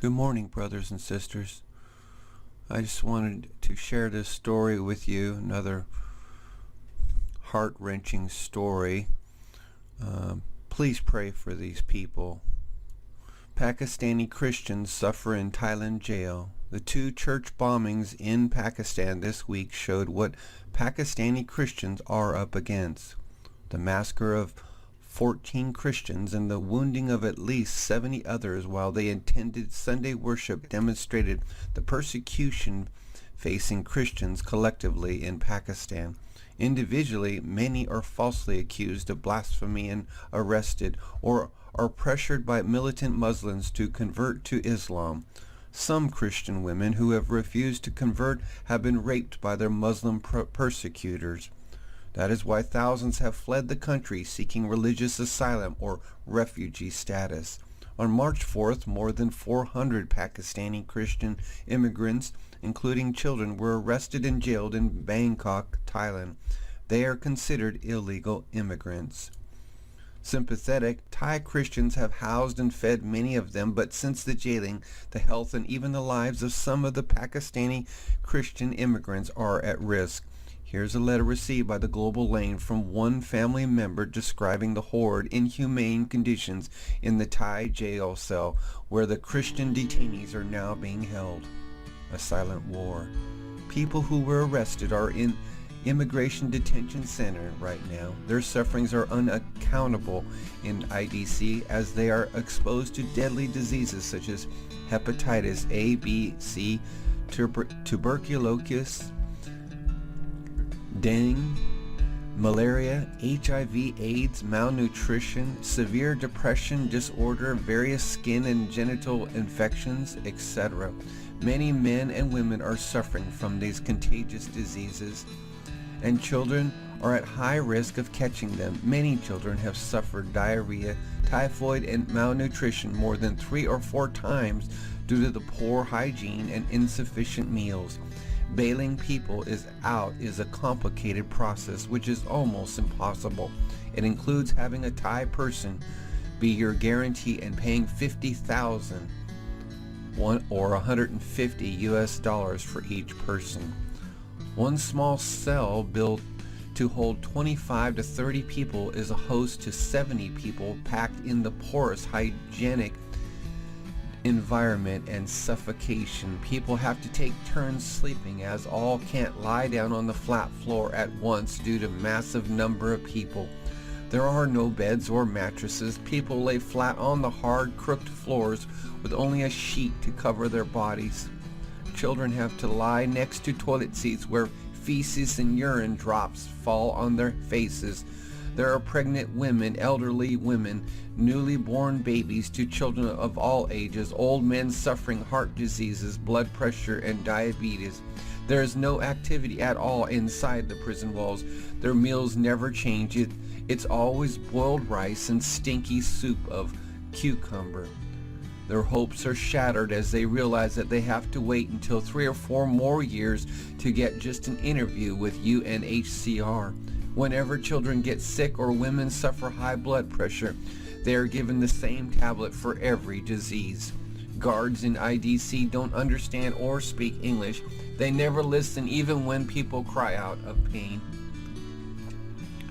Good morning, brothers and sisters. I just wanted to share this story with you, another heart-wrenching story. Please pray for these people. Pakistani Christians suffer in Thailand jail. The two church bombings in Pakistan this week showed what Pakistani Christians are up against. The massacre of 14 Christians and the wounding of at least 70 others while they attended Sunday worship demonstrated the persecution facing Christians collectively in Pakistan. Individually, many are falsely accused of blasphemy and arrested, or are pressured by militant Muslims to convert to Islam. Some Christian women who have refused to convert have been raped by their Muslim persecutors. That is why thousands have fled the country seeking religious asylum or refugee status. On March 4th, more than 400 Pakistani Christian immigrants, including children, were arrested and jailed in Bangkok, Thailand. They are considered illegal immigrants. Sympathetic Thai Christians have housed and fed many of them, but since the jailing, the health and even the lives of some of the Pakistani Christian immigrants are at risk. Here's a letter received by the Global Lane from one family member describing the horrid, inhumane conditions in the Thai jail cell where the Christian detainees are now being held. A silent war. People who were arrested are in immigration detention center right now. Their sufferings are unaccountable in IDC as they are exposed to deadly diseases such as hepatitis A, B, C, tuberculosis, dengue, malaria, HIV, AIDS, malnutrition, severe depression disorder, various skin and genital infections, etc. Many men and women are suffering from these contagious diseases, and children are at high risk of catching them. Many children have suffered diarrhea, typhoid, and malnutrition more than 3 or 4 times due to the poor hygiene and insufficient meals. Bailing people out is a complicated process which is almost impossible. It includes having a Thai person be your guarantee and paying $50,000 or $150 for each person. One small cell built to hold 25 to 30 people is a host to 70 people packed in the porous, hygienic environment and suffocation. People have to take turns sleeping as all can't lie down on the flat floor at once due to massive number of people. There are no beds or mattresses. People lay flat on the hard, crooked floors with only a sheet to cover their bodies. Children have to lie next to toilet seats where feces and urine drops fall on their faces. There are pregnant women, elderly women, newly born babies to children of all ages, old men suffering heart diseases, blood pressure, and diabetes. There is no activity at all inside the prison walls. Their meals never change. It's always boiled rice and stinky soup of cucumber. Their hopes are shattered as they realize that they have to wait until 3 or 4 more years to get just an interview with UNHCR. Whenever children get sick or women suffer high blood pressure, they are given the same tablet for every disease. Guards in IDC don't understand or speak English. They never listen even when people cry out of pain.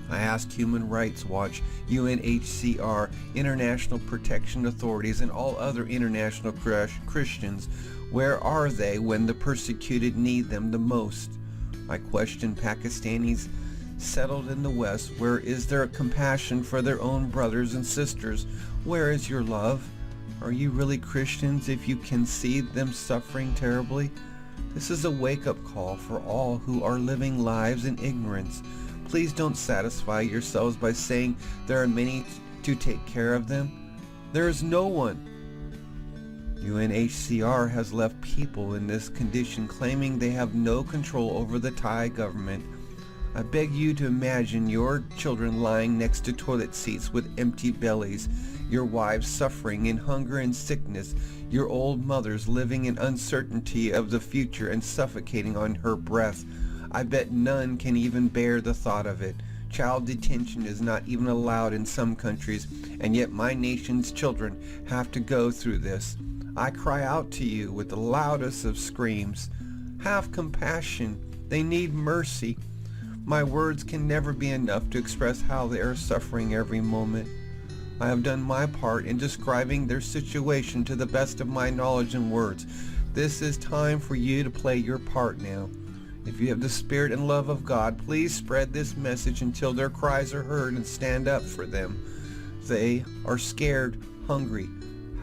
I asked Human Rights Watch, UNHCR, International Protection Authorities, and all other international Christians, where are they when the persecuted need them the most? I questioned Pakistanis settled in the West. Where is there compassion for their own brothers and sisters? Where is your love? Are you really Christians if you can see them suffering terribly? This is a wake-up call for all who are living lives in ignorance. Please don't satisfy yourselves by saying there are many to take care of them. There is no one. UNHCR has left people in this condition claiming they have no control over the Thai government. I beg you to imagine your children lying next to toilet seats with empty bellies, your wives suffering in hunger and sickness, your old mothers living in uncertainty of the future and suffocating on her breath. I bet none can even bear the thought of it. Child detention is not even allowed in some countries, and yet my nation's children have to go through this. I cry out to you with the loudest of screams. Have compassion. They need mercy. My words can never be enough to express how they are suffering every moment. I have done my part in describing their situation to the best of my knowledge and words. This is time for you to play your part now. If you have the spirit and love of God, please spread this message until their cries are heard and stand up for them. They are scared, hungry,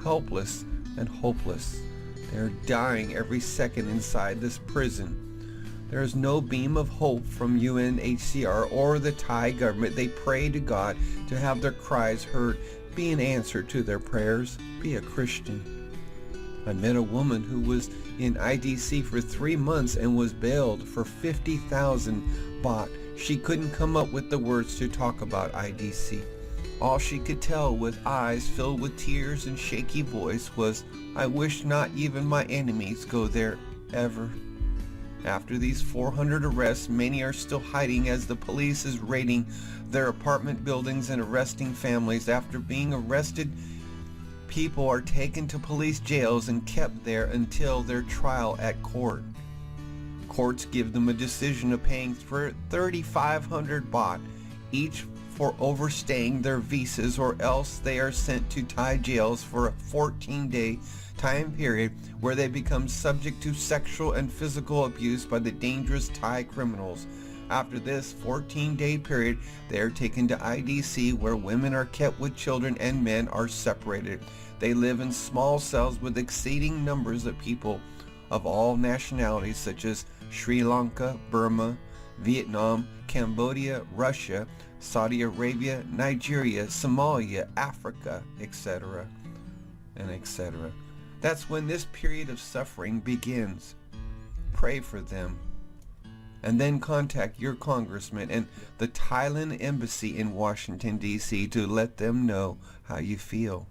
helpless, and hopeless. They are dying every second inside this prison. There is no beam of hope from UNHCR or the Thai government. They pray to God to have their cries heard. Be an answer to their prayers. Be a Christian. I met a woman who was in IDC for 3 months and was bailed for 50,000 baht. She couldn't come up with the words to talk about IDC. All she could tell with eyes filled with tears and shaky voice was, "I wish not even my enemies go there ever." After these 400 arrests, many are still hiding as the police is raiding their apartment buildings and arresting families. After being arrested, people are taken to police jails and kept there until their trial at court. Courts give them a decision of paying 3,500 baht each for overstaying their visas, or else they are sent to Thai jails for a 14-day time period where they become subject to sexual and physical abuse by the dangerous Thai criminals. After this 14-day period, they are taken to IDC, where women are kept with children and men are separated. They live in small cells with exceeding numbers of people of all nationalities, such as Sri Lanka, Burma, Vietnam, Cambodia, Russia, Saudi Arabia, Nigeria, Somalia, Africa, etc. and etc. That's when this period of suffering begins. Pray for them. And then contact your congressman and the Thailand embassy in Washington, D.C. to let them know how you feel.